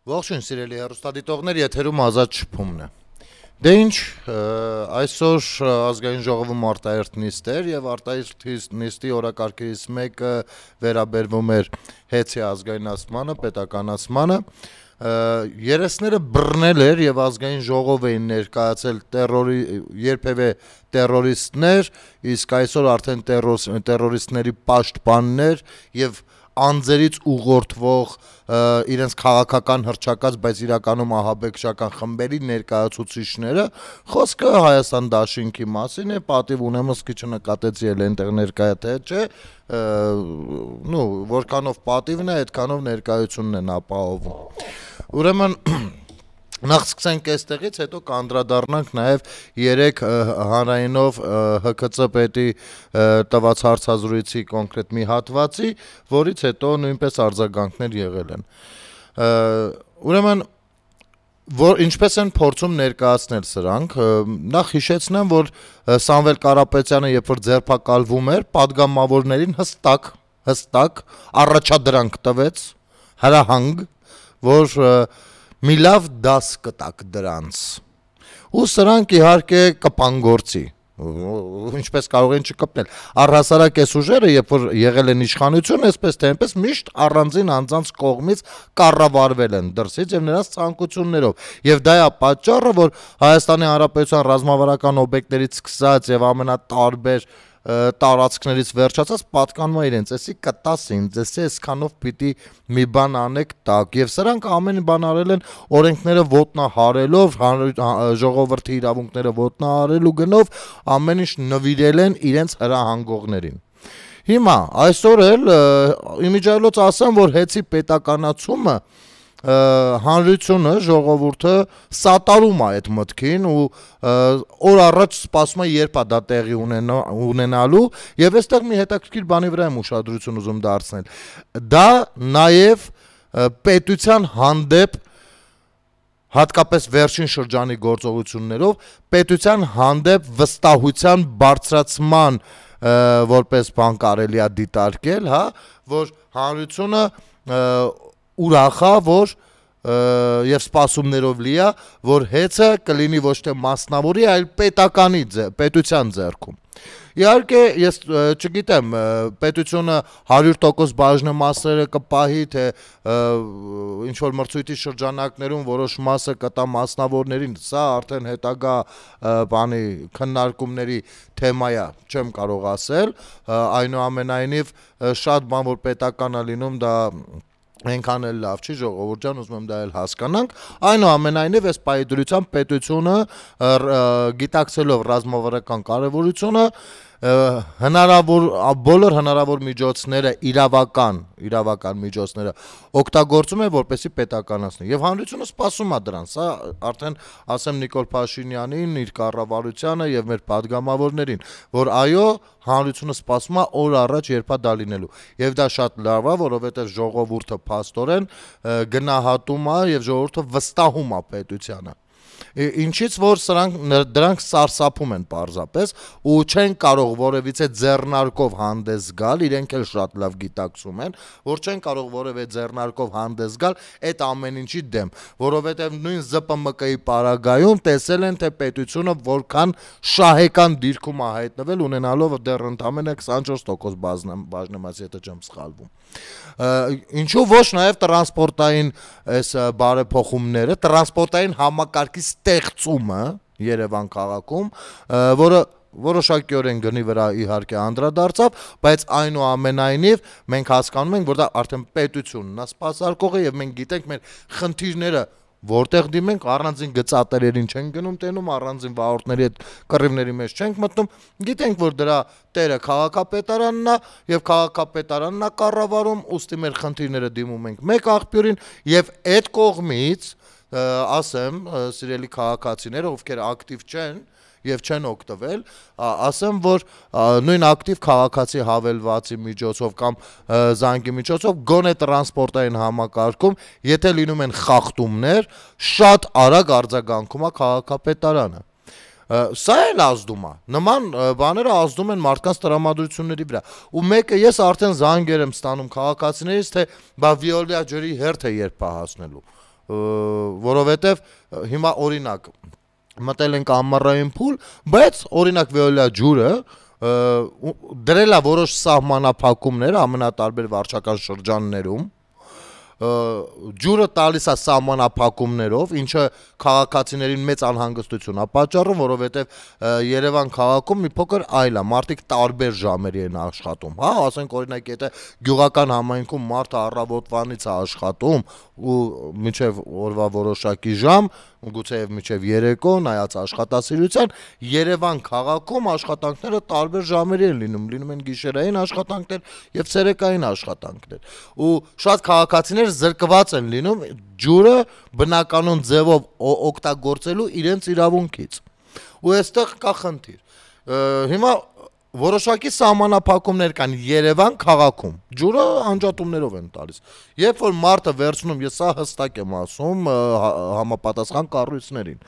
Ողջույն սիրելի հեռուստադիտողներ, եթերում Ազատ շփումն է։ Դե ինչ, այսօր ազգային ժողովում արտահերթ նիստ էր եւ արտահերթ նիստի օրակարգերից մեկը վերաբերվում էր հեծի ազգայնացմանը, պետականացմանը։ Երեսները բռնել էր եւ ազգային ժողով էին ներկայացել երբևէ տերորիստներ, իսկ այսօր արդեն տերորիստների պաշտպաններ եւ անձերից ուղղորդվող իրենց քաղաքական հռչակած, բայց իրականում ահաբեկչական խմբերի ներկայացուցիչները, խոսքը Հայաստան դաշինքի մասին է, պատիվ ունեմս քիչ նկատեցի էլ այնտեղ ներկայա թե չէ, որքանով պատիվն է, այդքանով ներկայությունն են ապահովում։ Ուրեմն նախ սկսենք այստեղից, հետո կանդրադառնանք նաև 3 հանրայինով ՀՔԾ պետի տված հարցազրույցի կոնկրետ մի հատվածի, որից հետո նույնպես արձագանքներ եղել են։ Ուրեմն ինչպես են փորձում ներկայացնել սրանք, նախ հիշեցնեմ, որ Սամվել Կարապետյանը երբ որ ձերբակալվում էր, պատգամավորներին հստակ առաջադրանք տվեց, հրահանգ, որ մի լավ դաս կտակ դրանց, ու սրանք իհարկե կպան գործի, ինչպես կարող են չկպնել, առհասարակ այս ուժերը, երբ որ եղել են իշխանություն, այսպես թե այնպես միշտ առանձին անձանց կողմից կառավարվել են դրսից եւ նրանց ցանկություններով, եւ դա է պատճառը, որ Հայաստանի Հանրապետության ռազմավարական օբյեկտներից սկսած եւ ամենատարբեր տարածքներից վերջացած պատկանում է իրենց, էսի կտաս ինձ, էսի այսքանով պիտի մի բան անեք տակ, եւ սրանք ամեն բան արել են օրենքները ոտնահարելով, ժողովրդի իրավունքները ոտնահարելու գնով, ամեն ինչ նվիրել են իրենց հրահանգողներին։ Հիմա այսօր էլ իմիջիայլոց ասեմ, որ հեծի պետականացումը հանրությունը, ժողովուրդը սատարում է այդ մտքին ու օր առաջ սպասում է երբ է դա տեղի ունենալու եւ այստեղ մի հետաքրքիր բանի վրա եմ ուշադրություն ուզում դարձնել, դա նաեւ պետության հանդեպ հատկապես վերջին շրջանի գործողություններով պետության հանդեպ վստահության բարձրացման որպես բան կարելի է դիտարկել, հա, որ հանրությունը ուրախ է, որ եւ սպասումներով լի է, որ հեծը կլինի ոչ թե մասնավորի, այլ պետության ձեռքում։ Իհարկե, ես չգիտեմ, պետությունը 100% բաժնեմասերը կպահի, թե ինչ-որ մրցույթի շրջանակներում որոշ մասը կտա մասնավորներին, սա արդեն հետագա բանի քննարկումների թեմա է, չեմ կարող ասել, այնուամենայնիվ շատ բան, որ պետական է լինում, դա այնքան էլ լավ չի, ժողովուրդ ջան, ուզում եմ դա էլ հասկանանք, այնուամենայնիվ այս պայդրությամբ պետությունը գիտակցելով ռազմավարական կարևորությունը բոլոր հնարավոր միջոցները, իրավական միջոցները օգտագործում է, որպեսզի պետականացնի եւ հանրությունը սպասում է դրան, սա արդեն ասեմ Նիկոլ Փաշինյանին, իր կառավարությանը եւ մեր падգամավորներին, որ այո, հանրությունը սպասում է օր առաջ երբ է դա լինելու եւ դա շատ լավ է, որովհետեւ ժողովուրդը փաստորեն գնահատում է եւ ժողովուրդը վստահում է պետությանը, ինչից որ դրանք սարսափում են պարզապես ու չեն կարող որևիցե ձեռնարկով հանդես գալ, իրենք էլ շատ լավ գիտակցում են, որ չեն կարող որևէ ձեռնարկով հանդես գալ այդ ամեն ինչի դեմ, որովհետև նույն ԶՊՄԿ-ի պարագայում տեսել են, թե պետությունը որքան շահեկան դիրքում է հայտնվել, ունենալով դեռ ընդամենը 24% բաժնեմաց, եթե չեմ սխալվում։ Ինչու ոչ նաև տրանսպորտային այս բարեփոխումները, տրանսպորտային համակարգի ստեղծումը Երևան քաղաքում, որը որոշակիորեն գնի վրա իհարկե անդրադարձավ, բայց այնուամենայնիվ մենք հասկանում ենք, որ դա արդեն պետությունն է սպասարկողը եւ մենք գիտենք մեր խնդիրները որտեղ դիմենք, առանձին գծատերերին չենք գնում տենում, առանձին վարորդների հետ կռիվների մեջ չենք մտնում, գիտենք, որ դրա տերը քաղաքապետարանն է եւ քաղաքապետարանն է կառավարում, ուստի մեր խնդիրները դիմում ենք մեկ աղբյուրին եւ այդ կողմից ասեմ, սիրելի քաղաքացիներ, ովքեր ակտիվ չեն եւ չեն օգտվել, ասեմ, որ նույն ակտիվ քաղաքացի հավելվածի միջոցով կամ զանգի միջոցով գոնե տրանսպորտային համակարգում, եթե լինում են խախտումներ, շատ արագ արձագանքում է քաղաքապետարանը։ Սա էլ ազդում է, նման բաները ազդում են մարդկանց տրամադրությունների վրա, ու մեկը ես արդեն զանգեր եմ ստանում քաղաքացիներից, թե բա վիոլյա ջրի հերթը երբ է հասնելու, որովհետև հիմա օրինակ մտել ենք ամառային փուլ, բայց օրինակ Վեոլիա ջուրը դրել է որոշ սահմանափակումներ ամենատարբեր վարչական շրջաններում ջուրը տալիս է սահմանափակումներով, ինչը քաղաքացիներին մեծ անհանգստություն է պատճառում, որովհետև Երևան քաղաքում մի փոքր այլ է, մարդիկ տարբեր ժամերի են աշխատում, հա, ասենք օրինակ եթե գյուղական համայնքում մարդը առավոտվանից է աշխատում ու մինչև օրվա որոշակի ժամ, գուցե մինչև երեկո, նայած աշխատասիրության, Երևան քաղաքում աշխատանքները տարբեր ժամերի են լինում են գիշերային աշխատանքներ եւ ցերեկային աշխատանքներ։ Ու շատ քաղաքացիներ զրկված են լինում ջուրը բնականon ձևով օգտագործելու իրենց իրավունքից։ Ու այստեղ կա խնդիր։ Հիմա որոշակի սահմանափակումներ կան Երևան քաղաքում։ Ջուրը անջատումներով են տալիս։ Երբ որ մարդը վերցնում, ես սա հստակ եմ ասում համապատասխան կառույցներին։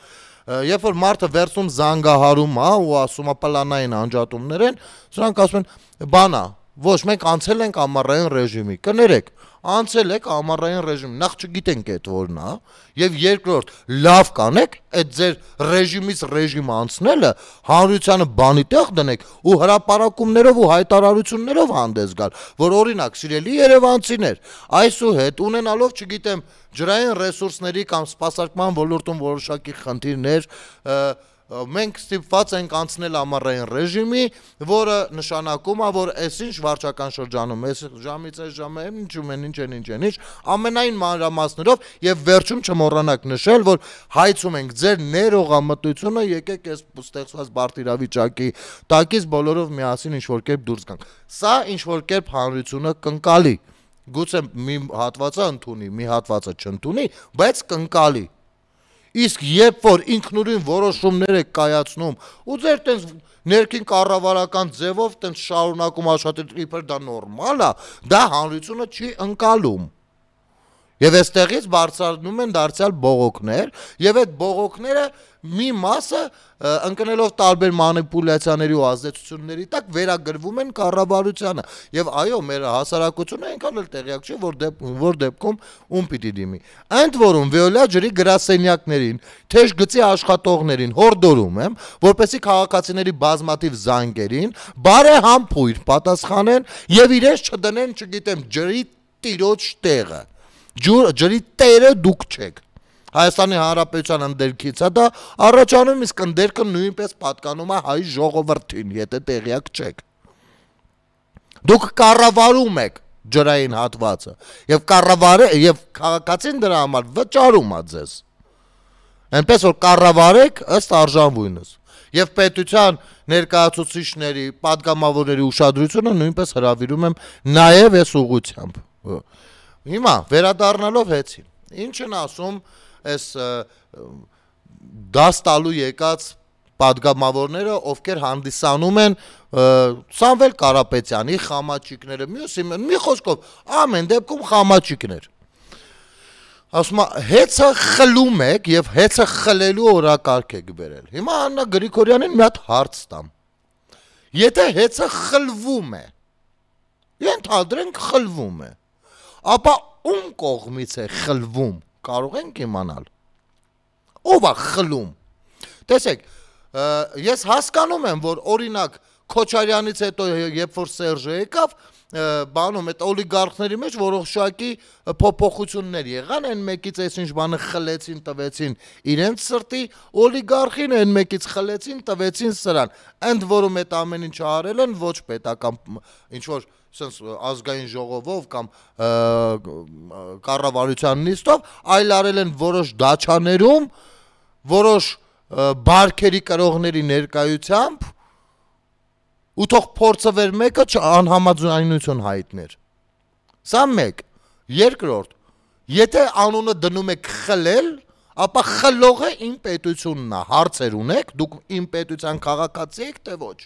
Երբ որ մարդը վերցնում զանգահարում է ու ասում է պլանային անջատումներ են, սրանք ասում են, բանա, ոչ, մենք անցել ենք ամառային ռեժիմի։ Կներեք, անցել եք ամառային ռեժիմի, նախ չգիտենք այդ որն է, եւ երկրորդ, լավ կանեք, այդ ձեր ռեժիմից ռեժիմ անցնելը հանրությանը բանի տեղ դնեք ու հրապարակումներով ու հայտարարություններով հանդես գալ, որ օրինակ սիրելի երևանցիներ, այսուհետ ունենալով, չգիտեմ, ջրային ռեսուրսների կամ սպասարկման ոլորտում որոշակի խնդիրներ, մենք ստիպված ենք անցնել ամառային ռեժիմի, որը նշանակում է, որ այսինչ վարչական շրջանում, այս ժամից այս ժամը ինչ, ամենայն մանրամասներով եւ վերջում չմոռանաք նշել, որ հայցում ենք ձեր ներողամտությունը, եկեք այս ստեղծված բարդ իրավիճակի տակից բոլորով միասին ինչ-որ կերպ դուրս գանք։ Սա ինչ-որ կերպ հանրությունը կընկալի, գուցե մի հատվածը ընդունի, մի հատվածը չընդունի, բայց կընկալի։ Իսկ երբ որ ինքնուրույն որոշումներ եք կայացնում ու ձեր տենց ներքին կառավարական ձևով տենց շարունակում աշխատել, իբր դա նորմալ է, դա հանրությունը չի ընկալում։ Եվ այստեղից բարձրանում են դարձյալ բողոքներ, եւ այդ բողոքները մի մասը ընկնելով տարբեր մանիպուլյացիաների ու ազդեցությունների տակ վերագրվում են կառավարությանը։ Եվ այո, մեր հասարակությունը այնքան էլ տեղյակ չէ, որ դեպքում ում պիտի դիմի։ Ընդ որում Վեոլիա ջրի գրասենյակներին, թեժ գծի աշխատողներին հորդորում եմ, որպեսզի քաղաքացիների բազմաթիվ զանգերին բարեհամբույր պատասխանեն եւ իրենց չդնեն, չգիտեմ, ջրի տիրոջ տեղը։ Ջրի տերը դուք չեք։ Հայաստանի Հանրապետության ընդերքից է դա առաջանում, իսկ ընդերքը նույնպես պատկանում է հայ ժողովրդին, եթե տեղյակ չեք։ Դուք կառավարում եք ջրային հատվածը եւ քաղաքացին դրա համար վճարում է ձեզ։ Այնպես որ կառավարեք ըստ արժանվույնս։ Եվ պետության ներկայացուցիչների, պատգամավորների ուշադրությունը նույնպես հրավիրում եմ նաեւ այս ուղղությամբ։ Հիմա վերադառնալով հեցին, ինչ են ասում այս դաս տալու եկած պատգամավորները, ովքեր հանդիսանում են Սամվել Կարապետյանի խամաչիկները, մի խոսքով ամեն դեպքում խամաչիկներ։ Ասում է հեծը խլում եք եւ հեծը խլելու օրակարգ եք բերել։ Հիմա Աննա Գրիգորյանին մի հատ հարց տամ։ Եթե հեծը խլվում է, ենթադրենք խլվում է, ապա ում կողմից է խլվում, կարող ենք իմանալ։ Ով է խլում։ Տեսեք, ես հասկանում եմ, որ օրինակ Քոչարյանից հետո երբ որ Սերժը եկավ, բանում այդ օլիգարխների մեջ որոշակի փոփոխություններ եղան, այն մեկից այսինչ բանը խլեցին, տվեցին իրենց սրտի օլիգարխին, այն մեկից խլեցին, տվեցին սրան։ Ընդ որում այդ ամեն ինչը արել են ոչ պետական ինչ որ sense ազգային ժողովով կամ կառավարության նիստով, այլ արել են որոշ դաչաներում, որոշ բարքերի կրողների ներկայությամբ ու թող փորձը վեր մեկը անհամաձայնություն հայտներ։ Սա մեկ, երկրորդ, եթե անունը դնում եք խլել, ապա խլողը իմ պետությունն է, հարցեր ունեք, դուք իմ պետության քաղաքացի եք, թե ոչ։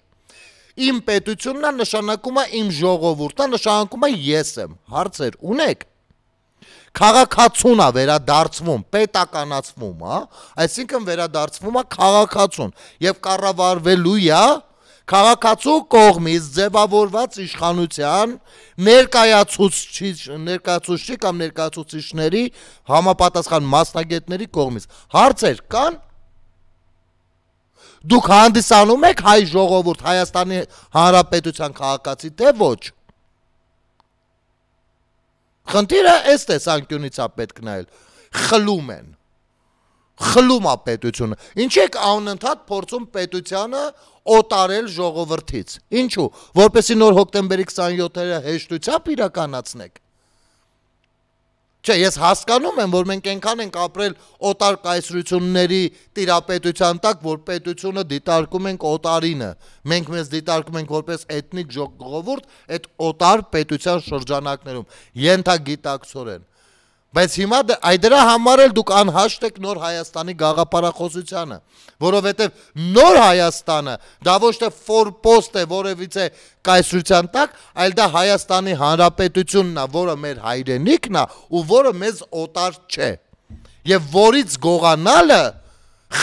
Իմ պետությունն է, նշանակում է իմ ժողովուրդը, նշանակում է ես եմ, հարցեր ունեք։ Քաղաքացուն է վերադարձվում, պետականացվում, այսինքն վերադարձվում է քաղաքացուն եւ կառավարվելու է Քաղաքացու կողմից ձևավորված իշխանության ներկայացուցիչի կամ ներկայացուցիչների համապատասխան մասնագետների կողմից հարցեր կան։ Դուք հանդիսանում եք հայ ժողովուրդ, Հայաստանի Հանրապետության քաղաքացի, թե ոչ։ Խնդիրը այս տեսանկյունից է պետք նայել։ Խլում են։ Խլում է պետությունը։ Ինչի՞ եք անընդհատ փորձում պետությանը օտարել ժողովրդից։ Ինչու՞։ Որպեսզի նոր հոկտեմբերի 27-ը հեշտությամբ իրականացնեք։ Չէ, ես հասկանում եմ, որ մենք այնքան ենք ապրել օտար կայսրությունների տիրապետության տակ, որ պետությունը դիտարկում ենք օտարինը։ Մենք մեզ դիտարկում ենք որպես էթնիկ ժողովուրդ այդ օտար պետության շրջանակներում, ենթագիտակցորեն։ Բայց հիմա դրա համար էլ դուք անհաշտ եք նոր Հայաստանի գաղափարախոսությանը, որովհետև նոր Հայաստանը դա ոչ թե ֆորպոստ է որևիցե կայսրության տակ, այլ դա Հայաստանի Հանրապետությունն է, որը մեր հայրենիքն է ու որը մեզ օտար չէ։ Եվ որից գողանալը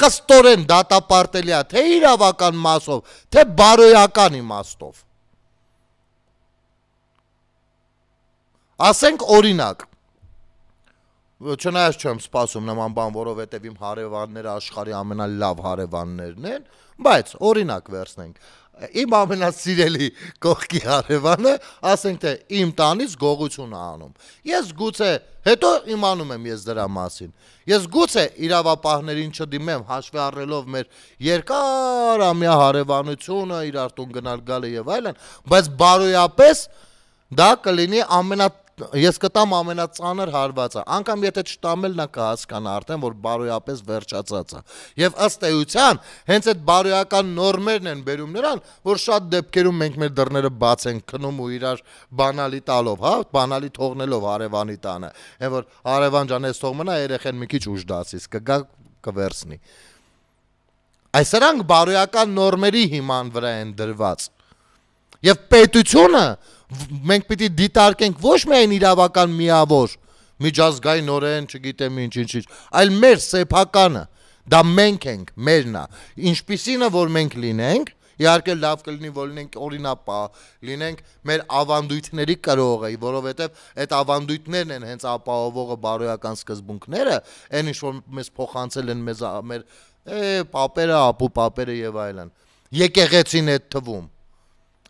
խստորեն դատապարտելի է թե իրավական մասով, թե բարոյական իմաստով։ Ասենք օրինակ, չնայած չեմ սպասում նման բան, որովհետև իմ հարևանները աշխարհի ամենալավ հարևաններն են, բայց օրինակ վերցնենք։ Իմ ամենասիրելի կողքի հարևանը, ասենք թե իմ տանից գողություն է անում։ Ես գուցե, հետո իմանում եմ ես դրա մասին։ Ես գուցե իրավապահներին չդիմեմ, հաշվի առնելով մեր երկարամյա հարևանությունը, իրար տուն գնալ գալը եւ այլն, բայց բարոյապես դա կլինի ես կտամ ամենածանր հարվածը, անգամ եթե չտամ էլ նա կհասկանա արդեն, որ բարոյապես վերջացած է։ Եվ ըստ էության, հենց այդ բարոյական նորմերն են բերում նրան, որ շատ դեպքերում մենք մեր դռները բաց ենք քնում ու իրար բանալի տալով, հա, բանալի թողնելով հարևանի տանը։ Այն որ հարևան ջան, ես թող մնա, երեխեն մի քիչ ուժ դասից, կգա կվերցնի։ Այս սրանք բարոյական նորմերի հիման վրա են դրված։ Եվ պետությունը մենք պիտի դիտարկենք ոչ միայն իրավական միավոր, միջազգայինորեն, չգիտեմ ինչ, այլ մեր սեփականը, դա մենք ենք, մերն է, ինչպիսինը որ մենք լինենք, իհարկե լավ կլինի, որ լինենք օրինապահ, լինենք մեր ավանդույթների կրողը, որովհետև այդ ավանդույթներն են հենց ապահովողը բարոյական սկզբունքները, այն ինչ որ մեզ փոխանցել են մեր պապերը, ապու պապերը եւ այլն։ Եկեղեցին է թվում,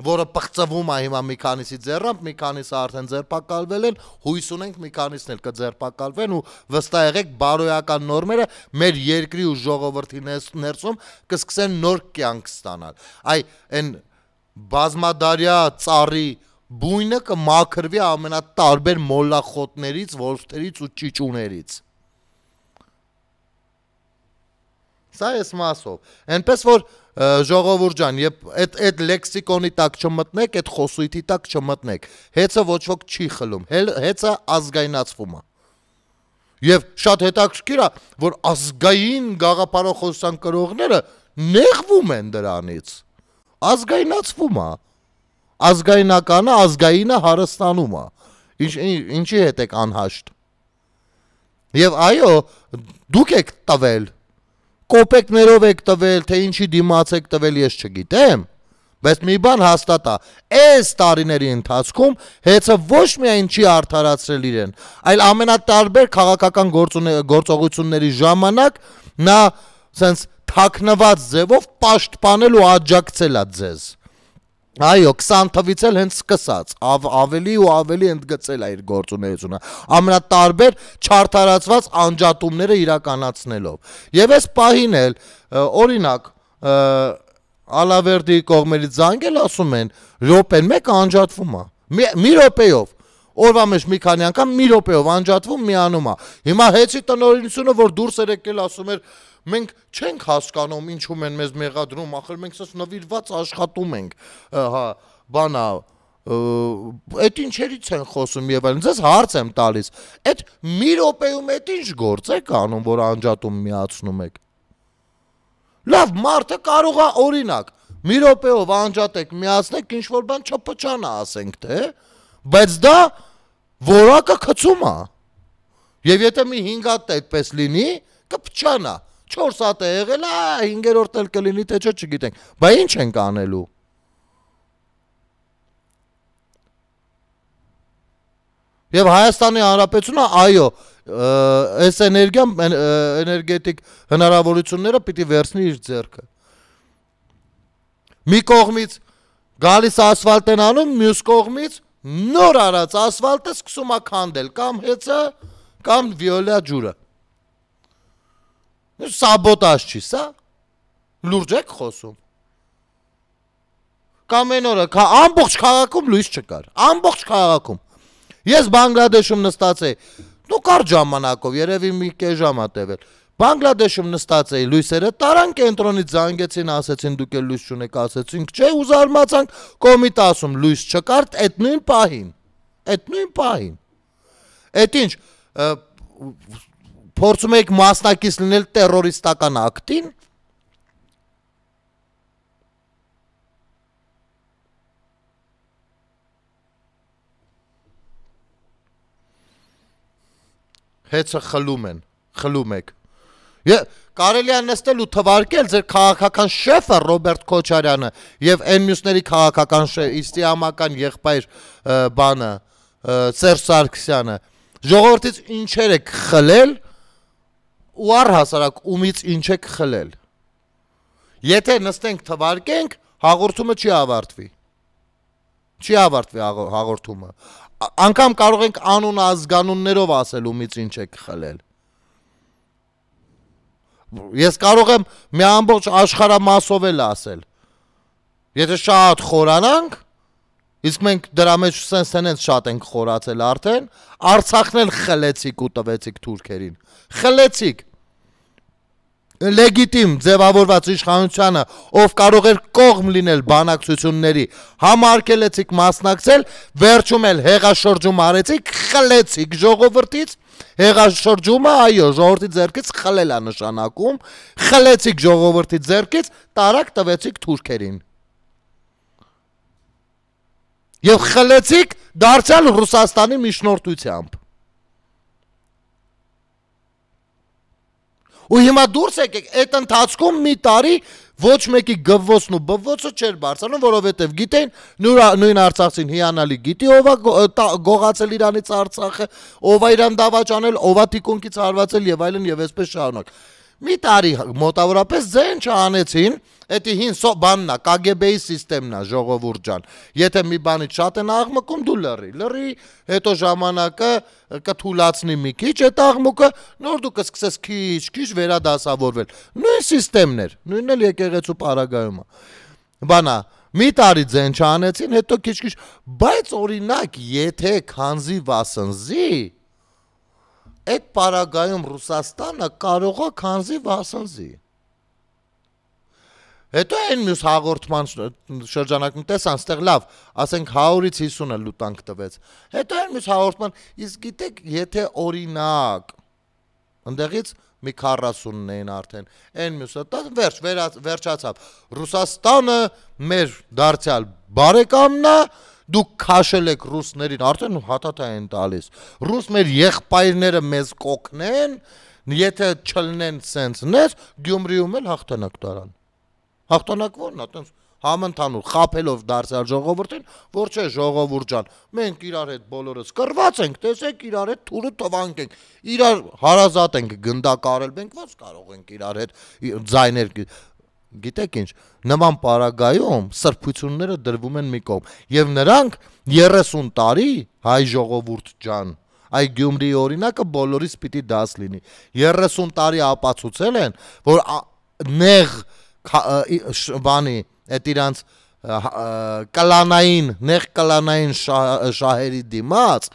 որը պղծվում է հիմա մի քանիսի ձեռամբ, մի քանիսը արդեն ձերբակալվել են, հույս ունենք մի քանիսն էլ կձերբակալվեն ու վստահ եղեք բարոյական նորմերը մեր երկրի ու ժողովրդի ներսում կսկսեն նոր կյանք ստանալ։ Այն բազմադարյա ծառի բույնը կմաքրվի ամենատարբեր մոլախոտներից, ոսպերից ու ճիճուներից։ Սա էս մասով։ Այնպես որ ժողովուրդ ջան, եւ այդ լեքսիկոնի տակ չմտնեք, այդ խոսույթի տակ չմտնեք։ Հեծը ոչ ոք չի խլում, հեծը ազգայնացվում է։ Եվ շատ հետաքրքիր է, որ ազգային գաղափարախոսության կրողները նեղվում են դրանից։ Ազգայնացվում է։ Ազգայնականը, ազգայինը հարստանում է։ Ինչի հետ եք անհաշտ։ Եվ այո, դուք եք տվել կոպեկներով եք տվել, թե ինչի դիմաց եք տվել, ես չգիտեմ, բայց մի բան հաստատ է, այս տարիների ընթացքում հեծը ոչ միայն չի արդարացրել իրեն, այլ ամենատարբեր քաղաքական գործողությունների ժամանակ նա սենց թաքնված ձևով պաշտպանել ու աջակցել է ձեզ։ Այո, 20 թվից էլ հենց սկսած, ավելի ու ավելի ընդգծել է իր գործունեությունը, ամենատարբեր չարդարացված անջատումները իրականացնելով։ Եվ այս պահին էլ, օրինակ, Ալավերդի կողմերից զանգել ասում են, րոպեն մեկ անջատվում է, մի րոպեով, օրվա մեջ մի քանի անգամ մի րոպեով անջատվում միանում է։ Հիմա հեծի տնօրինությունը, որ դուրս էր եկել ասում էր, մենք չենք հասկանում ինչում են մեզ մեղադրում, ախր մենք սա նվիրված աշխատում ենք, հա, բանա, այդ ինչերից են խոսում եւ այլն, ձեզ հարց եմ տալիս, այդ մի րոպեում այդ ինչ գործ եք անում, որ անջատում միացնում եք։ Լավ, մարդը կարող է օրինակ, մի րոպեով անջատեք, միացնեք, ինչ որ բան չփչանա, ասենք թե, բայց դա որակը գցում է։ Եվ եթե մի 5 հատ այդպես լինի, կփչանա։ 4 հատ է եղել, 5-րդ էլ կլինի, թե չէ չգիտենք։ Բայց ինչ ենք անելու։ Եվ Հայաստանի Հանրապետությունը այո, այս էներգետիկ հնարավորությունները պիտի վերցնի իր ձեռքը։ Մի կողմից գալիս ասֆալտ են անում, մյուս կողմից նոր արած ասֆալտը սկսում է քանդել կամ հեծը, կամ վիոլա ջուրը։ Սաբոտաժ չի, սա։ Լուրջ եք խոսում։ Կամ այն օրը ամբողջ քաղաքում լույս չկար, ամբողջ քաղաքում։ Ես Բանգլադեշում նստած էի, դու կարճ ժամանակով, երևի մի կես ժամ ա տևել։ Բանգլադեշում նստած էի, լույսերը տարան կենտրոնից զանգեցին, ասեցին դուք էլ լույս չունեք, ասեցինք չէ, ու զարմացանք, Կոմիտասում լույս չկար, այդ նույն պահին։ Այդ ինչ, փորձում եք մասնակից լինել տերորիստական ակտին։ Հեծը խլում եք։ Կարելի է նստել ու թվարկել ձեր քաղաքական շեֆը Ռոբերտ Քոչարյանը եւ այն մյուսների քաղաքական իստիամական եղբայր բանը Սերժ Սարգսյանը ժողովրդից ինչեր եք խլել ու առհասարակ ումից ինչ եք խլել։ Եթե նստենք թվարկենք, հաղորդումը չի ավարտվի։ Չի ավարտվի հաղորդումը։ Անգամ կարող ենք անուն ազգանուններով ասել ումից ինչ եք խլել։ Ես կարող եմ մի ամբողջ աշխարհամասով էլ ասել։ Եթե շատ խորանանք, իսկ մենք դրա մեջ սենց շատ ենք խորացել արդեն, Արցախն էլ խլեցիք ու տվեցիք թուրքերին։ Խլեցիք։ Լեգիտիմ ձևավորված իշխանությանը, ով կարող էր կողմ լինել բանակցությունների, համարկելեցիք մասնակցել, վերջում էլ հեղաշրջում արեցիք, խլեցիք ժողովրդից, հեղաշրջումը, այո, ժողովրդի ձեռքից խլել է նշանակում, խլեցիք ժողովրդի ձեռքից, տարակ տվեցիք թուրքերին։ Եվ խլեցիք դարձյալ Ռուսաստանի միջնորդությամբ։ Ու հիմա դուրս եկեք, այդ ընթացքում մի տարի ոչ մեկի գվվոցն ու բվոցը չէր բարձրանում, որովհետև գիտեին, նույն Արցախցին հիանալի գիտի, ով է գողացել Իրանից Արցախը, ով է իրան դավաճանել, ով է թիկունքից հարվածել եւ այլն եւ այսպես շարունակ։ Մի տարի մոտավորապես ձեն չանեցին, էդի հին բանն է, KGB-ի սիստեմն է, ժողովուրդ ջան։ Եթե մի բանից շատ են աղմկում, դու լռի, հետո ժամանակը կթուլացնի մի քիչ այդ աղմուկը, նոր դու կսկսես քիչ վերադասավորվել։ Նույն սիստեմն էր, նույնն էլ եկեղեցու պարագայում է։ Բանա, մի տարի ձեն չանեցին, հետո քիչ, բայց օրինակ, եթե քանզի վասնզի, այդ պարագայում Ռուսաստանը կարող է քանզի վասնզի։ Հետո այն մյուս հաղորդման շրջանակում տեսան, ստեղ լավ, ասենք 100-ից 50-ը լուտանք տվեց։ Հետո այն մյուս հաղորդման, իսկ գիտեք, եթե օրինակ, ընդեղից մի 40-ն էին արդեն, այն մյուսը, վերջացավ, Ռուսաստանը մեր դարձյալ բարեկամն է, դուք քաշել եք ռուսներին, արդեն հատատա են տալիս, ռուս մեր եղբայրները մեզ կօգնեն, եթե չլնեն սենց նես, Գյումրիում էլ հաղթանակ տարան։ Հաղթանակ որն է, տենց համընդհանուր խաբելով դարձյալ ժողովրդին, որ չէ ժողովուրդ ջան, մենք իրար հետ բոլորս կռված ենք, տեսեք իրար հետ թուրը տվանք ենք, իրար հարազատ ենք, գնդակարել ենք, ոնց կարող ենք իրար հետ ձայներ, գիտեք ինչ, նման պարագայում սրբությունները դրվում են մի կողմ, եւ նրանք 30 տարի հայ ժողովուրդ ջան, այ Գյումրիի օրինակը բոլորիս պիտի դաս լինի, 30 տարի ապացուցել են, որ նեղ բանի այդ իրանց կլանային, նեղ կլանային շահերի դիմաց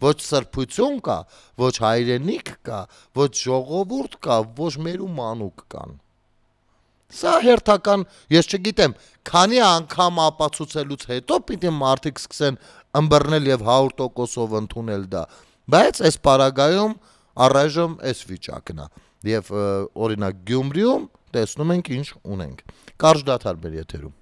ոչ սրբություն կա, ոչ հայրենիք կա, ոչ ժողովուրդ կա, ոչ մերու մանուկ կան։ Սա հերթական, ես չգիտեմ, քանի անգամ ապացուցելուց հետո պիտի մարդիկ սկսեն ըմբռնել եւ 100%-ով ընդունել դա, բայց այս պարագայում առայժմ այս վիճակն է եւ օրինակ Գյումրիում տեսնում ենք ինչ ունենք։ Կարճ դադար մեր եթերում։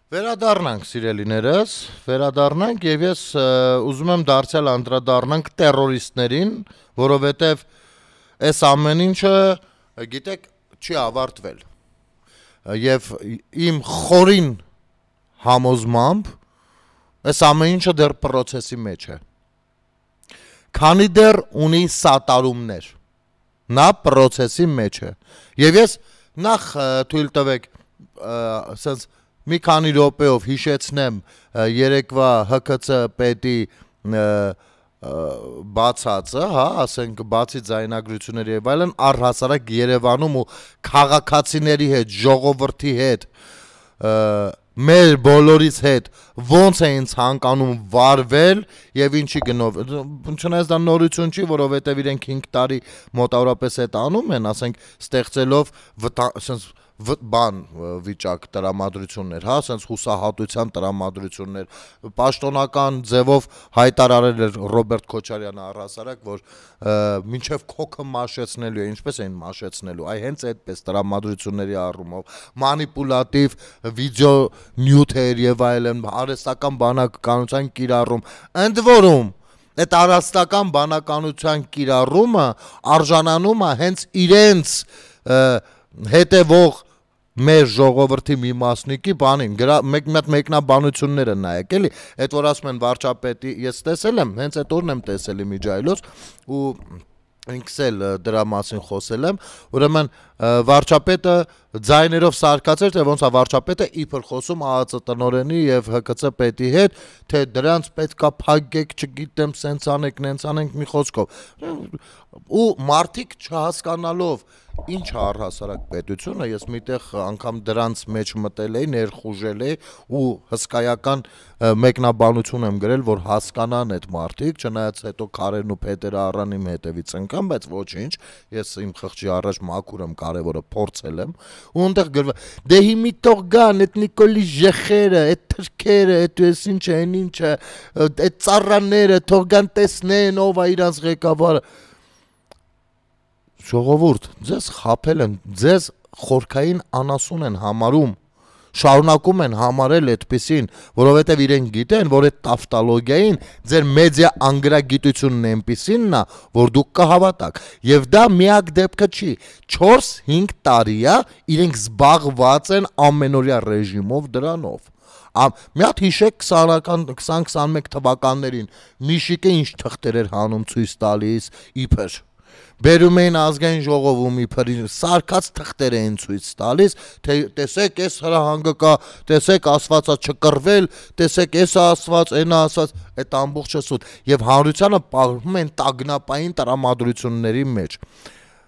Վերադառնանք սիրելիներս, վերադառնանք եւ ես ուզում եմ դարձյալ անդրադառնանք տերորիստներին, որովհետեւ այս ամեն ինչը, գիտեք, չի ավարտվել։ Եվ իմ խորին համոզմամբ այս ամեն ինչը դեռ process-ի մեջ է։ Քանի դեռ ունի սատարումներ։ Նա process-ի մեջ է։ Եվ ես նախ թույլ տվեք ասենց մի քանի րոպեով հիշեցնեմ երեկվա ՀԿՑ պետի բացածը, հա, ասենք բացի ձայնագրությունների եւ այլն, առհասարակ Երևանում ու քաղաքացիների հետ, ժողովրդի հետ, մեր բոլորիս հետ ոնց էին ցանկանում վարվել եւ ինչի գնով, չնայած դա նորություն չի, որովհետեւ իրենք 5 տարի մոտավորապես այդ անում են, ասենք ստեղծելով ասենց բան վիճակ տրամադրություններ, հա, ասենց հուսահատության տրամադրություններ, պաշտոնական ձևով հայտարարել էր Ռոբերտ Քոչարյանը առհասարակ, որ մինչև քոքը մաշեցնելու է, ինչպես էին մաշեցնելու, այ հենց այդպես տրամադրությունների առումով, մանիպուլատիվ վիդեո նյութեր եւ այլն, արհեստական բանականության կիրառում, ընդ որում այդ արհեստական բանականության կիրառումը արժանանում է հենց իրենց հետևող մեր ժողովրդի մի մասնիկի բանին, մեկ մեկնաբանությունները նայեք, էլի, այդ որ ասում են վարչապետի, ես տեսել եմ, հենց այդ օրն եմ տեսել իմիջայլոց ու ինքս էլ դրա մասին խոսել եմ, ուրեմն վարչապետը ձայներով սարկած էր, թե ոնց է վարչապետը իբր խոսում ԱԱԾ տնօրենի եւ ՀԿՑ պետի հետ, թե դրանց պետքա փակեք, չգիտեմ, սենց անեք, նենց անենք մի խոսքով։ Ու մարդիկ չհասկանալով ինչ է առհասարակ պետությունը, ես միտեղ անգամ դրանց մեջ մտել էի, ներխուժել էի ու հսկայական մեկնաբանություն եմ գրել, որ հասկանան այդ մարդիկ, չնայած հետո քարերն ու փետերը առան իմ հետևից ընկան, բայց ոչինչ, ես իմ խղճի առաջ մաքուր եմ, կարևորը փորձել եմ, ու այնտեղ գրվում, դե հիմի թող գան, այդ Նիկոլի ժեխերը, այդ թրքերը, այդ ինչը, այն ինչը, այդ ծառաները, թող գան տեսնեն ով է իրանց ղեկավարը։ Ժողովուրդ, ձեզ խաբել են, ձեզ խորքային անասուն են համարում, շարունակում են համարել այդպիսին, որովհետև իրենք գիտեն, որ այդ տավտալոգիային ձեր մեդիա անգրագիտությունն այնպիսինն է, որ դուք կհավատաք, եւ դա միակ դեպքը չի, 4-5 տարի է, իրենք զբաղված են ամենօրյա ռեժիմով դրանով։ Մի հատ հիշեք 20-21 թվականներին Միշիկը ինչ թղթեր էր հանում ցույց տալիս իբր Բերում էին ազգային ժողովում իբր սարկած թղթեր էին ցույց տալիս, թե տեսեք այս հրահանգը կա, տեսեք ասվածա չկռվել, տեսեք էս ասված, այնա ասված, այդ ամբողջը սուտ եւ հանրությանը պահում են տագնապային տրամադրությունների մեջ։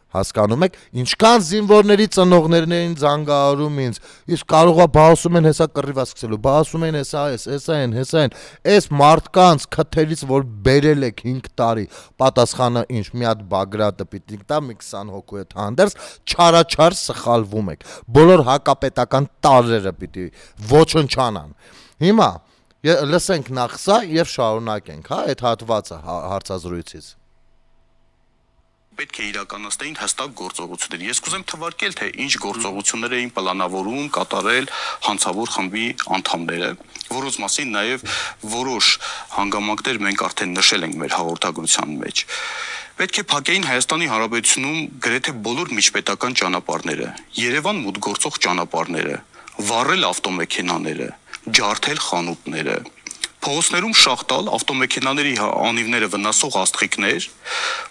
Հասկանում եք, ինչքան զինվորների ծնողներն էին զանգահարում ինձ, իսկ կարող է բասում են հեսա կռիվա սկսելու, բասում են հեսա են, այս մարդկանց քթերից որ բերել եք 5 տարի, պատասխանը ինչ, մի հատ Բագրատը պիտի տա, մի 20 հոգու հետ հանդերձ, չարաչար սխալվում եք, բոլոր հակապետական տարրերը պիտի ոչնչանան։ Հիմա լսենք նախ սա եւ շարունակենք, հա, այդ հատվածը հարցազրույցից։ Պետք է իրականացնեին հստակ գործողություններ։ Ես կուզեմ թվարկել, թե ինչ գործողություններ էին պլանավորում կատարել հանցավոր խմբի անդամները, որոնց մասին նաև որոշ հանգամանքներ մենք արդեն նշել ենք մեր հաղորդագրության մեջ։ Պետք է փակեին Հայաստանի Հանրապետությունում գրեթե բոլոր միջպետական ճանապարհները, Երևան մուտք գործող ճանապարհները, վառել ավտոմեքենաները, ջարդել խանութները, փողոցներում շահ տալ ավտոմեքենաների անիվները վնասող աստղիկներ,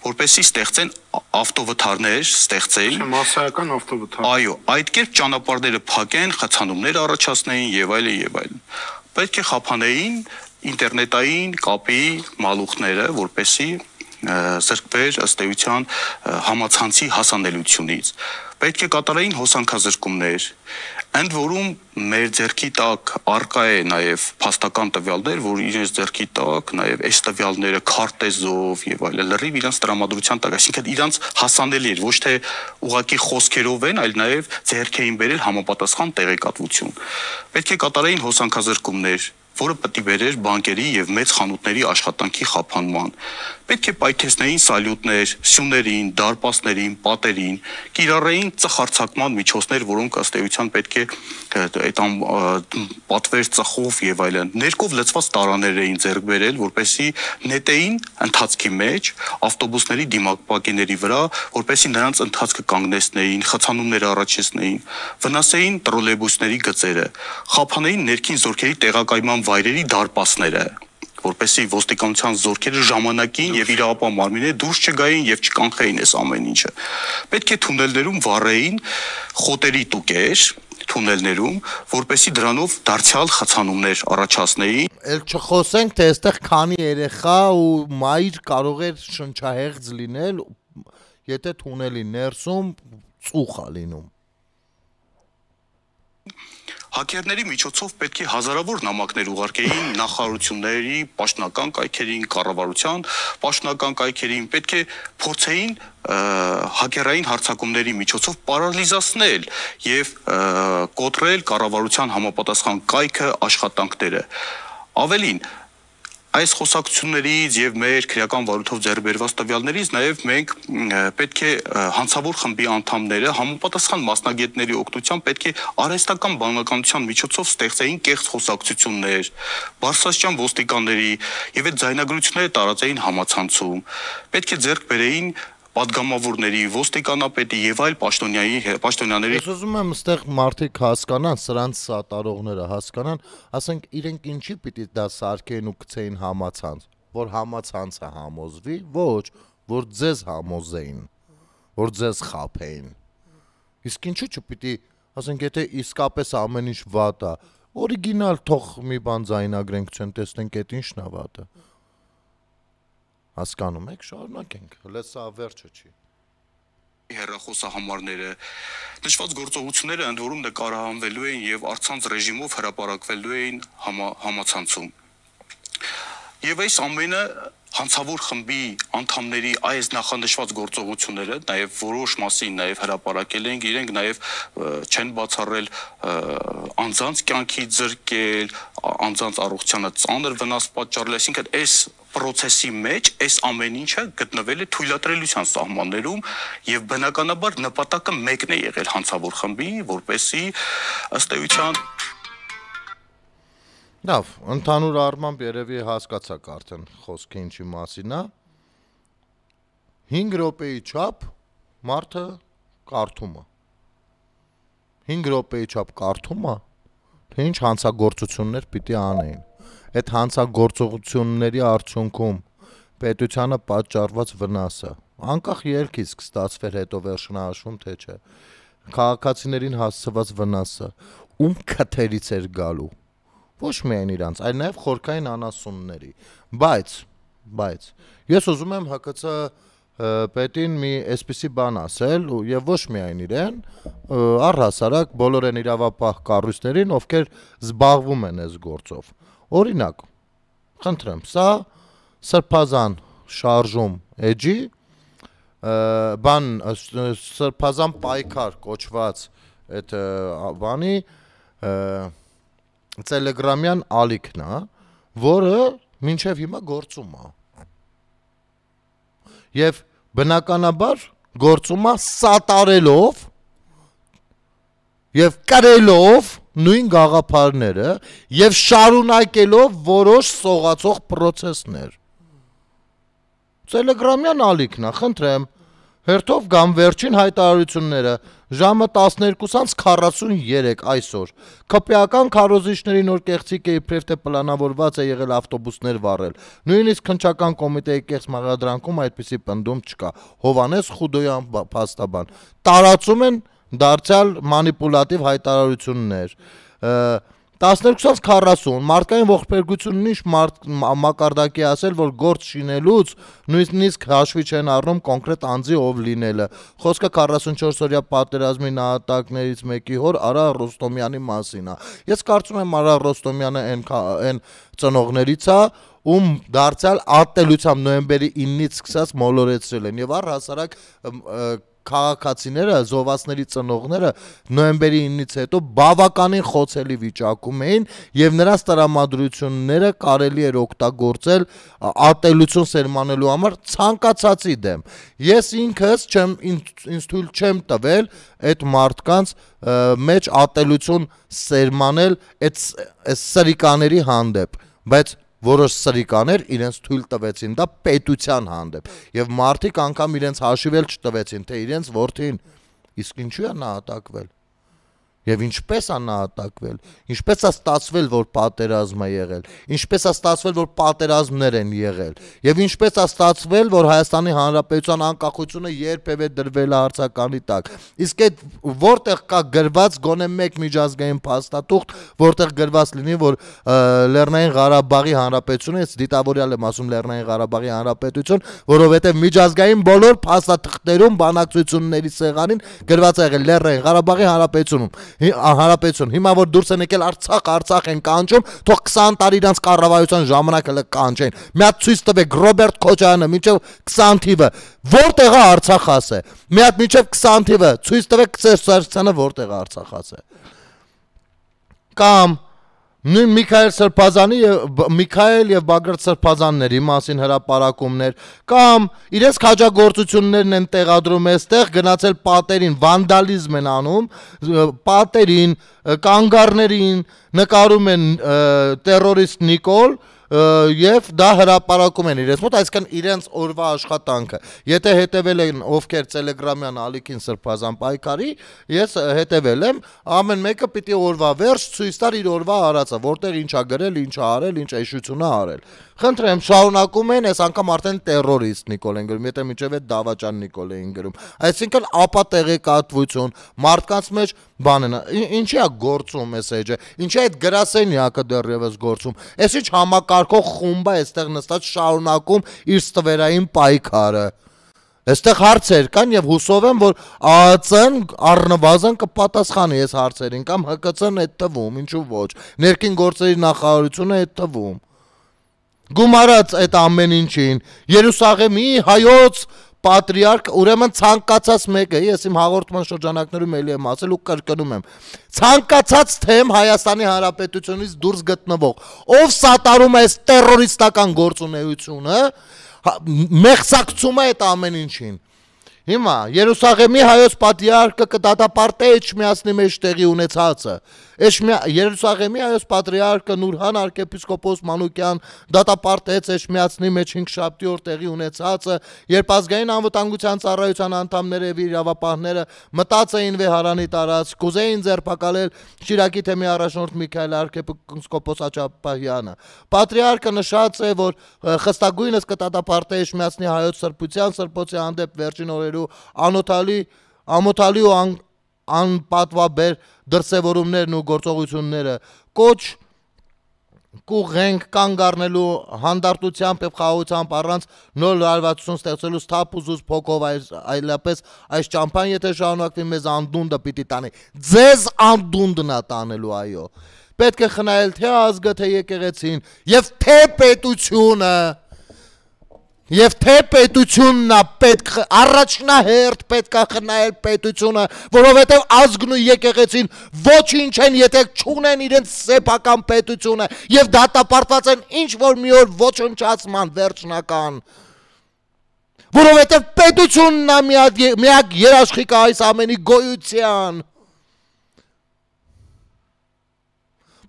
որպեսզի ստեղծեն ավտովթարներ, ստեղծեին մասսայական ավտովթար։ Այո, այդ կերպ ճանապարհները փակեն, խցանումներ առաջացնեին եւ այլն եւ այլն։ Պետք է խափանեին ինտերնետային կապի մալուխները, որպեսզի զրկվեր ըստ էության համացանցի հասանելիությունից։ Պետք է կատարեին հոսանքազրկումներ, ընդ որում մեր ձեռքի տակ արկա է նաև փաստական տվյալներ, որ իրենց ձեռքի տակ նաև այս տվյալները քարտեզով եւ այլն լրիվ իրենց տրամադրության տակ, այսինքն իրենց հասանելի էր, ոչ թե ուղակի խոսքերով են, այլ նաև ձեռք էին բերել համապատասխան տեղեկատվություն։ Պետք է կատարեին հոսանքազրկումներ, որը պետք է բերեր բանկերի եւ մեծ խանութների աշխատանքի խափանման։ Պետք է պայթեցնեին սալյուտներ, սյուներին, դարպասներին, պատերին, կիրառեին ծխարցակման միջոցներ, որոնք ըստ էության պետք է այդ պատվեր ծխով եւ այլն։ Ներկով լցված տարաներ էին ձեռք բերել, որպեսզի նետեին ընթացքի մեջ ավտոբուսների դիմակապակիների վրա, որպեսզի նրանց ընթացքը կանգնեցնեին, խցանումներ առաջացնեին, վնասեին տրոլեյբուսների գծերը, խափանեին ներքին զորքերի տեղակայման վայրերի դարպասները, որպեսզի ոստիկանության զորքերը ժամանակին եւ իրավապահ մարմինները դուրս չգային եւ չկանխեին այս ամեն ինչը։ Պետք է թունելներում վառեին խոտերի տուկեր, թունելներում, որպեսզի դրանով դարձյալ խցանումներ առաջացնեին։ Էլ չխոսենք, թե այստեղ քանի երեխա ու մայր կարող էր շնչահեղձ լինել, եթե թունելի ներսում ծուխ է լինում։ Հակերների միջոցով պետք է հազարավոր նամակներ ուղարկեին նախարարությունների, պաշտոնական կայքերին, կառավարության պաշտոնական կայքերին, պետք է փորձեին հակերային հարձակումների միջոցով պարալիզացնել եւ կոտրել կառավարության համապատասխան կայքը աշխատանքները։ Ավելին, այս խոսակցություններից եւ մեր քրեական վարույթով ձեռք բերված տվյալներից նաեւ մենք պետք է հանցավոր խմբի անդամները համապատասխան մասնագետների օգնությամբ պետք է արհեստական բանականության միջոցով ստեղծեին կեղծ խոսակցություններ, բարձրաստիճան ոստիկանների եւ այդ ձայնագրությունները տարածեին համացանցում, պետք է ձեռք բերեին պատգամավորների, ոստիկանապետի եւ այլ պաշտոնյաների։ Ես ուզում եմ այստեղ մարդիկ հասկանան, սրանց սատարողները հասկանան, ասենք իրենք ինչի պիտի դա սարքեին ու գցեին համացանց, որ համացանցը համոզվի, ոչ, որ ձեզ համոզեին, որ ձեզ խափեին։ Իսկ ինչու չպիտի, ասենք եթե իսկապես ամեն ինչ վատ է, օրիգինալ թող մի բան ձայնագրենք, չեն տեսնենք այդ ինչն է վատը։ Հասկանում եք, շարունակենք, լեսա վերջը չի։ Հեռախոսահամարները, նշված գործողությունները ընդ որում նկարահանվելու էին եւ առցանց ռեժիմով հրապարակվելու էին համացանցում։ Եվ այս ամենը հանցավոր խմբի անդամների այս նախանշված գործողությունները, նաև որոշ մասին նաև հրապարակել են, իրենք նաև չեն բացառել անձանց կյանքի զրկել, անձանց առողջությանը ծանր վնաս պատճառել, այսինքն այս process-ի մեջ այս ամեն ինչը գտնվել է թույլատրելիության սահմաններում եւ բնականաբար նպատակը մեկն է եղել հանցավոր խմբի, որպեսզի ըստ էության Լավ, ընդհանուր առմամբ երևի հասկացաք արդեն խոսքը ինչի մասին է։ 5 րոպեի չափ մարդը կարդում է։ 5 րոպեի չափ կարդում է, թե ինչ հանցագործություններ պիտի անեին։ Այդ հանցագործությունների արդյունքում պետությանը պատճառված վնասը, անկախ ելքից կստացվեր հետո վերջնահաշվում թե չէ, քաղաքացիներին հասցված վնասը, ում քթերից էր գալու։ Ոչ միայն իրանց, այլ նաև խորքային անասունների, բայց ես ուզում եմ ՀԿՑ պետին մի այսպիսի բան ասել եւ ոչ միայն իրեն, առհասարակ բոլոր են իրավապահ կառույցներին, ովքեր զբաղվում են այս գործով։ Օրինակ, խնդրեմ, սա սրբազան շարժում էջի բան սրբազան պայքար կոչված այդ բանի Տելեգրամյան ալիքն է, որը մինչև հիմա գործում է։ Եվ բնականաբար գործում է սատարելով եւ կրելով նույն գաղափարները եւ շարունակելով որոշ սողացող process-ներ։ Տելեգրամյան ալիքն է, խնդրեմ, հերթով գամ վերջին հայտարարությունները ժամը 12:43 այսօր քպեական քարոզիչների նոր կեղծիք է իբրև թե պլանավորված է եղել ավտոբուսներ վառել նույնիսկ քննչական կոմիտեի կեղծ մեղադրանքում այդպիսի պնդում չկա Հովանես Խուդոյան փաստաբան տարածում են դարձյալ մանիպուլատիվ հայտարարություններ 12:40 մարդկային ողբերգությունն ինչ մակարդակի ասել, որ գործ շինելուց նույնիսկ հաշվի չեն առնում կոնկրետ անձի ով լինելը։ Խոսքը 44-օրյա պատերազմի նահատակներից մեկի հոր Արա Ռոստոմյանի մասին է։ Ես կարծում եմ Արա Ռոստոմյանը այն ծնողներից է, ում դարձյալ ատելությամբ նոյեմբերի 9-ից սկսած մոլորեցրել են եւ առհասարակ քաղաքացիները, զովասների ծնողները նոյեմբերի 9-ից հետո բավականին խոցելի վիճակում էին եւ նրանց տրամադրությունները կարելի էր օգտագործել ատելություն սերմանելու համար ցանկացածի դեմ։ Ես ինքս ինձ թույլ չեմ տվել այդ մարդկանց մեջ ատելություն սերմանել այդ սրիկաների հանդեպ, բայց որոշ սրիկաներ իրենց թույլ տվեցին դա պետության հանդեպ եւ մարդիկ անգամ իրենց հաշիվել չտվեցին թե իրենց որդին իսկ ինչու է նահատակվել եւ ինչպես է նահատակվել, ինչպես է ստացվել, որ պատերազմ է եղել, ինչպես է ստացվել, որ պատերազմներ են եղել եւ ինչպես է ստացվել, որ Հայաստանի Հանրապետության անկախությունը երբևէ դրվել է հարցականի տակ։ Իսկ այդ որտեղ կա գրված գոնե մեկ միջազգային փաստաթուղթ, որտեղ գրված լինի, որ Լեռնային Ղարաբաղի Հանրապետությունը, ես դիտավորյալ եմ ասում Լեռնային Ղարաբաղի Հանրապետություն, որովհետեւ միջազգային բոլոր փաստաթղթերում բանակցությունների սեղանին գրված է եղել Լեռնային Ղարաբաղի Հանրապետություն, հիմա որ դուրս են եկել Արցախ են կանչում, թող 20 տարի իրանց կառավարության ժամանակ հələ կանչեն։ Մի հատ ցույց տվեք Ռոբերտ Քոչարյանը մինչև 20 թիվը, որտեղ է Արցախաս է։ Մի հատ մինչև 20 թիվը ցույց տվեք Սերժյանը որտեղ է Արցախաս է։ Կամ նույն Միքայել եւ Բագրատ Սրբազանների մասին հրապարակումներ, կամ իրենց քաջագործություններն են տեղադրում այստեղ, գնացել պատերին վանդալիզմ են անում, պատերին, կանգառներին նկարում են տերորիստ Նիկոլ եւ դա հրապարակում են իրենց մոտ, այսինքն իրենց օրվա աշխատանքը։ Եթե հետեւել են ովքեր Տելեգրամյան Ալիքին Սրբազան պայքարի, ես հետեւել եմ, ամեն մեկը պիտի օրվա վերջ ցույց տար իր օրվա արածը, որտեղ ինչ ա գրել, ինչ ա արել, ինչ էշություն ա արել։ Խնդրեմ, շարունակում են, այս անգամ արդեն տերորիստ Նիկոլ են գրում, եթե միջև այդ Դավաճան Նիկոլ էին գրում։ Այսինքն ապա տեղեկատվություն, մարդկանց մեջ բան են, ինչի է գործում մեսեջը, ինչի է այդ գրասենյակը դեռևս գործում, այս ինչ համակարգող խումբ է այստեղ նստած շարունակում իր ստվերային պայքարը։ Այստեղ հարցեր կան եւ հուսով եմ, որ ԱԱՑ-ն առնվազն կպատասխանի այս հարցերին կամ ՀԿՑ-ն այդ թվում, ինչու ոչ, ներքին գործերի նախարարությունը այդ թվում։ Գումարած այդ ամեն ինչին, Երուսաղեմի հայոց պատրիարք, ուրեմն ցանկացած մեկը, ես իմ հաղորդման շրջանակներում էլի եմ ասել ու կրկնում եմ, ցանկացած թեմ Հայաստանի Հանրապետությունից դուրս գտնվող, ով սատարում է այս տերորիստական գործունեությունը, մեղսակցում է այդ ամեն ինչին։ Հիմա Երուսաղեմի հայոց պատրիարքը կդատապարտե Էջմիածնի մեջ տեղի ունեցածը։ Երուսաղեմի հայոց պատրիարքը Նուրհան arczepiskopos Մանուկյան դատապարտեց Էջմիածնի մեջ 5 շաբթի օր տեղի ունեցածը, երբ ազգային անվտանգության ծառայության անդամները եւ իրավապահները մտած էին Վեհարանի տարածք, կուզեին ձերբակալել Շիրակի թեմի առաջնորդ Միքայել arczepiskopos Աչապահյանը։ Պատրիարքը նշած է, որ խստագույնս կդատապարտե Էջմիածնի հայոց սրբոցի հանդեպ վերջին օրերու ամոթալի ու անպատվաբեր դրսևորումներն ու գործողությունները կոչ կուղենք կանգ առնելու հանդարտությամբ եւ խաղաղությամբ առանց նոր լարվածություն ստեղծելու սթափ ու զուզ փոքով այլապես այս ճամփան եթե շարունակվի մեզ անդունդը պիտի տանի, ձեզ անդունդն է տանելու, այո, պետք է խնայել թե ազգը, թե եկեղեցին եւ թե պետությունը Եվ թե պետությունն է պետք առաջնահերթ պետք է խնայել պետությունը, որովհետև ազգն ու եկեղեցին ոչինչ են, եթե չունեն իրենց սեփական պետությունը եւ դատապարտված են ինչ որ մի օր ոչնչացման վերջնական։ Որովհետև պետությունն է միակ երաշխիքը այս ամենի գոյության։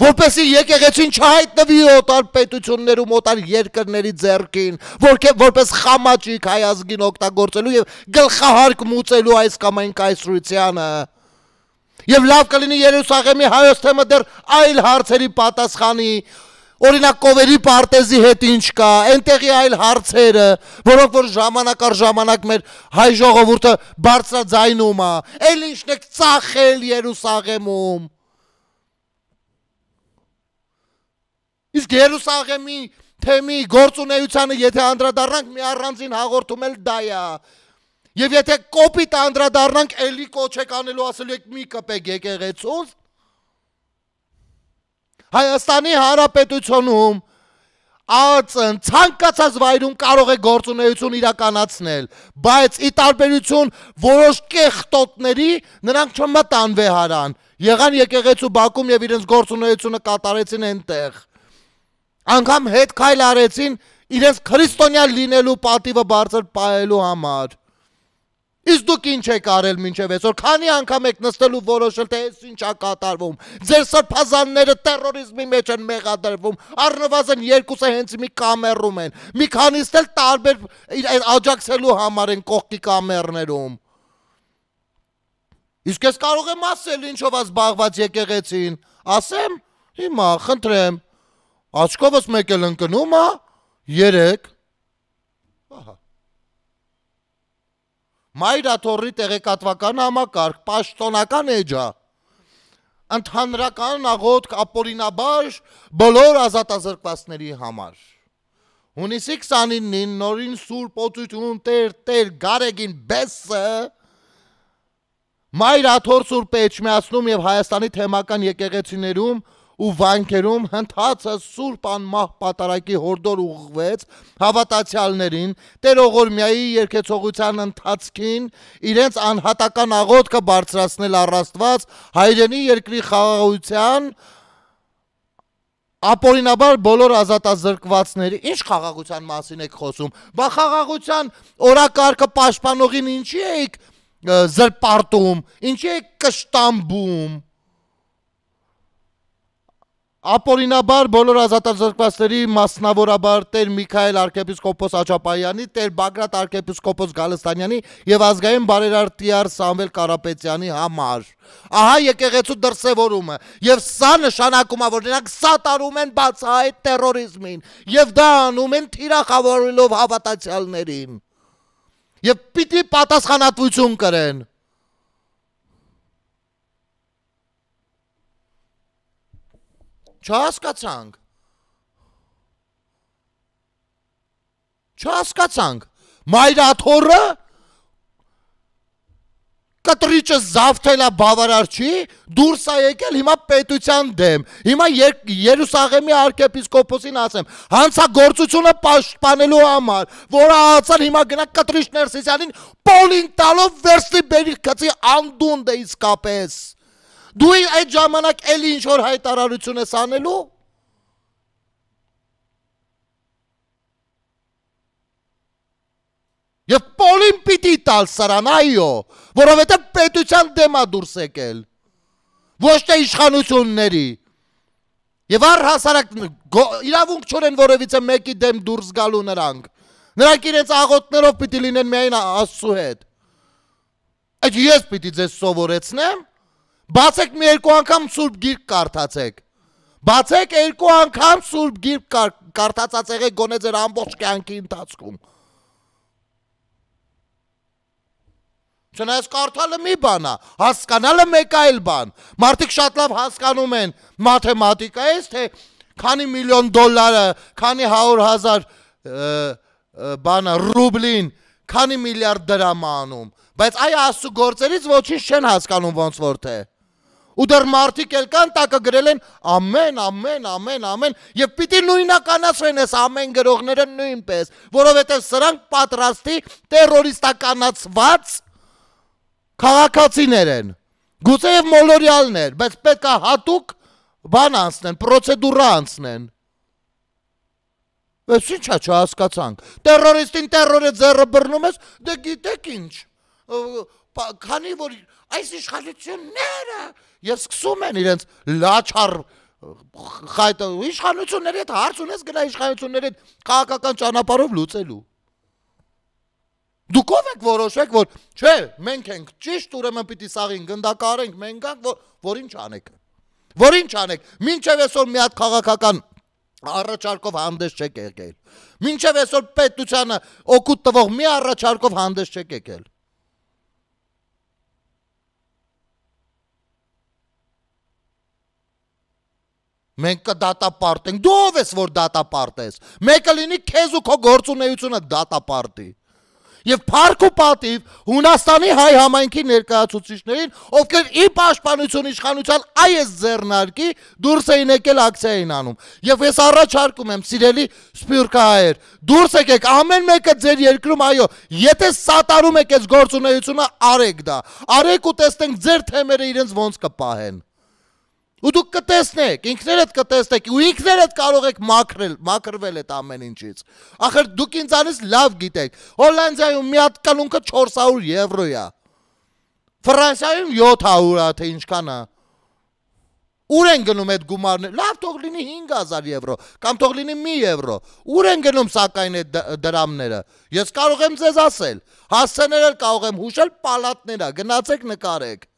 Որպեսի եկեղեցին չհայտնվի օտար պետություններում, օտար երկրների ձեռքին, որպես խամաճիկ հայ ազգին օգտագործելու եւ գլխահարկ մուծելու այս կամ այն կայսրությանը։ Եվ լավ կլինի Երուսաղեմի հայոց թեմը դեռ այլ հարցերի պատասխանի, օրինակ Կովերի պարտեզի հետ ինչ կա, այնտեղի այլ հարցերը, որոնք որ ժամանակ առ ժամանակ մեր հայ ժողովուրդը բարձրաձայնում է, այլ ինչն է ծախել Երուսաղեմում։ Իսկ Երուսաղեմի թեմի գործունեությանը եթե անդրադառնանք մի առանձին հաղորդում էլ դա է։ Եվ եթե կոպիտ անդրադառնանք էլի կոչ եք անելու ասելու եք մի կպեք եկեղեցուց Հայաստանի Հանրապետությունում ԱԱՑ-ն ցանկացած վայրում կարող է գործունեություն իրականացնել, բայց ի տարբերություն որոշ կեղտոտների նրանք չմտան վեհարան, եղան եկեղեցու բակում եւ իրենց գործունեությունը կատարեցին այնտեղ։ Անգամ հետ քայլ արեցին իրենց քրիստոնյա լինելու պատիվը բարձր պահելու համար։ Իսկ դուք ինչ եք արել մինչև այսօր, քանի անգամ եք նստել ու որոշել, թե այս ինչա կատարվում։ Ձեր սրբազանները տերորիզմի մեջ են մեղադրվում, առնվազն երկուսը հենց մի կամերում են, մի քանիստ էլ տարբեր աջակցելու համար են կողքի կամերներում։ Իսկ ես կարող եմ ասել ինչով է զբաղված եկեղեցին, ասեմ, հիմա խնդրեմ, աչքովս մեկ էլ ընկնում է, 3, ահա Մայրաթորի տեղեկատվական համակարգ, պաշտոնական էջա, ընդհանրական աղոթք ապօրինաբար բոլոր ազատազրկվածների համար։ Հունիսի 29-ին նորին Սուրբ Օծություն Տեր Գարեգին Բեսը Մայրաթոր Սուրբ Էջմիածնում եւ Հայաստանի թեմական եկեղեցիներում ու վանքերում հնդածը Սուրբ անմահ պատարակի հորդոր ուղղվեց հավատացյալներին Տերողորմյայի երկեցողության ընթացքին իրենց անհատական աղոթքը բարձրացնել առ Աստված հայրենի երկրի խաղաղության ապօրինաբար բոլոր ազատազրկվածների ինչ խաղաղության մասին եք խոսում, բա խաղաղության օրակարգը պաշտպանողին ինչի եք զրպարտում, ինչի եք կշտամբում Ապօրինաբար բոլոր ազատազրկվածների մասնավորաբար Տեր Միքայել arczepiskopos Աչապայանի, Տեր Բագրատ arczepiskopos Գալստանյանի եւ ազգային բարերարտիար Սամվել Կարապետյանի համար։ Ահա եկեղեցու դրսևորումը եւ սա նշանակում է որ նրանք սատարում են բացահայտ տերորիզմին եւ դա անում են թիրախավորելով հավատացյալներին եւ պիտի պատասխանատվություն կրեն։ Չհասկացանք, Մայրաթորը կտրիճը զավթելա բավարար չի, դուրս է եկել հիմա պետության դեմ, հիմա Երուսաղեմի arczepiskoposին ասեմ, հանցագործությունը պաշտպանելու համար, որ ԱԱՑ-ն հիմա գնա կտրիճ Ներսիսյանին պոլին տալով վերստի բերի գծի անդունդ է իսկապես, դու այդ ժամանակ էլի ինչ-որ հայտարարություն ես անելու, Եվ պոլին պիտի տալ սրան, այո, որովհետև պետության դեմ է դուրս եկել, ոչ թե իշխանությունների, եւ առհասարակ իրավունք չունեն որևիցե մեկի դեմ դուրս գալու նրանք իրենց աղոթներով պիտի լինեն միայն Աստծու հետ, այդ ես պիտի ձեզ սովորեցնեմ, բացեք մի երկու անգամ Սուրբ Գիրք կարդացեք, բացեք երկու անգամ Սուրբ Գիրք կարդացած եղեք գոնե ձեր ամբողջ կյանքի ընթացքում, Չնայած կարդալը մի բան է, հասկանալը մեկ այլ բան, մարդիկ շատ լավ հասկանում են մաթեմատիկայից, թե քանի միլիոն դոլարը, քանի 100,000 բանը ռուբլին, քանի միլիարդ դրամ անում, բայց այ Աստծու գործերից ոչինչ չեն հասկանում ոնց որ թե, ու դեռ մարդիկ էլ կան տակը գրել են ամեն, եւ պիտի նույնականացվեն այս ամեն գրողները նույնպես, որովհետեւ սրանք պատրաստի տերորիստականացված քաղաքացիներ են, գուցե եւ մոլորյալներ, բայց պետք է հատուկ բան անցնեն, պրոցեդուրա անցնեն։ Բայց ինչա չհասկացանք։ Տերորիստին տերորը ձեռը բռնում ես, դե գիտեք ինչ։ Քանի որ այս իշխանությունները եւ սկսում են իրենց լաչար խայտը իշխանությունների հետ հարց ունես գնա իշխանությունների հետ քաղաքական ճանապարհով լուծելու։ Դուք ով եք որոշեք, որ չէ, մենք ենք ճիշտ, ուրեմն պիտի սաղին գնդակարենք, մենք ենք, որ ինչ անեք։ Որ ինչ անեք, մինչև այսօր մի հատ քաղաքական առաջարկով հանդես չեք եկել։ Մինչև այսօր պետությանը օգուտ տվող մի առաջարկով հանդես չեք եկել։ Մենք կդատապարտենք, դու ով ես, որ դատապարտես։ Մեկը լինի քեզ ու քո գործունեությունը դատապարտի։ Եվ փառք ու պատիվ Հունաստանի հայ համայնքի ներկայացուցիչներին, ովքեր ի պաշտպանություն իշխանության այս ձեռնարկի դուրս էին եկել ակցիա էին անում։ Եվ ես առաջարկում եմ, սիրելի սփյուռքահայեր, դուրս եկեք ամեն մեկը ձեր երկրում, այո, եթե սատարում եք այս գործունեությունը, արեք դա։ Արեք ու տեսնենք ձեր թեմերը իրենց ոնց կպահեն։ Ու դուք կտեսնեք, ինքներդ կտեսնեք, ու ինքներդ կարող եք մաքրվել այդ ամեն ինչից։ Ախր դուք ինձանից լավ գիտեք, Հոլանդիայում մի հատ կլունքը 400 եվրո է։ Ֆրանսիայում 700 է, թե ինչքան է։ Ուր են գնում այդ գումարները։ Լավ, թող լինի 5000 եվրո, կամ թող լինի 1 եվրո։ Ուր են գնում սակայն այդ դրամները։ Ես կարող եմ ձեզ ասել, հասցեներ կարող եմ հուշել, պալատներ է, գնացեք նկարեք։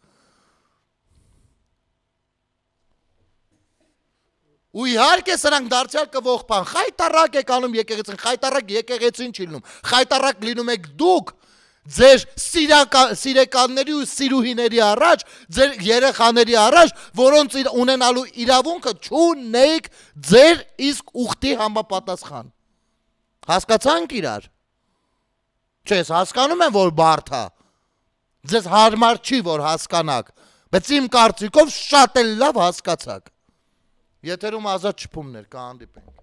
Ու իհարկե սրանք դարձյալ կողքան, խայտարակ եք անում եկեղեցին, խայտարակ եկեղեցին չի լինում, խայտարակ լինում եք դուք, ձեր սիրեկանների ու սիրուհիների առաջ, ձեր երեխաների առաջ, որոնց ունենալու իրավունքը չունեիք ձեր իսկ ուխտի համապատասխան։ Հասկացանք իրար։ Չէ, ես հասկանում եմ, որ բարդ է, ձեզ հարմար չի, որ հասկանաք, բայց իմ կարծիքով շատ էլ լավ հասկացաք։ Եթերում Ազատ շփումներ, կհանդիպենք։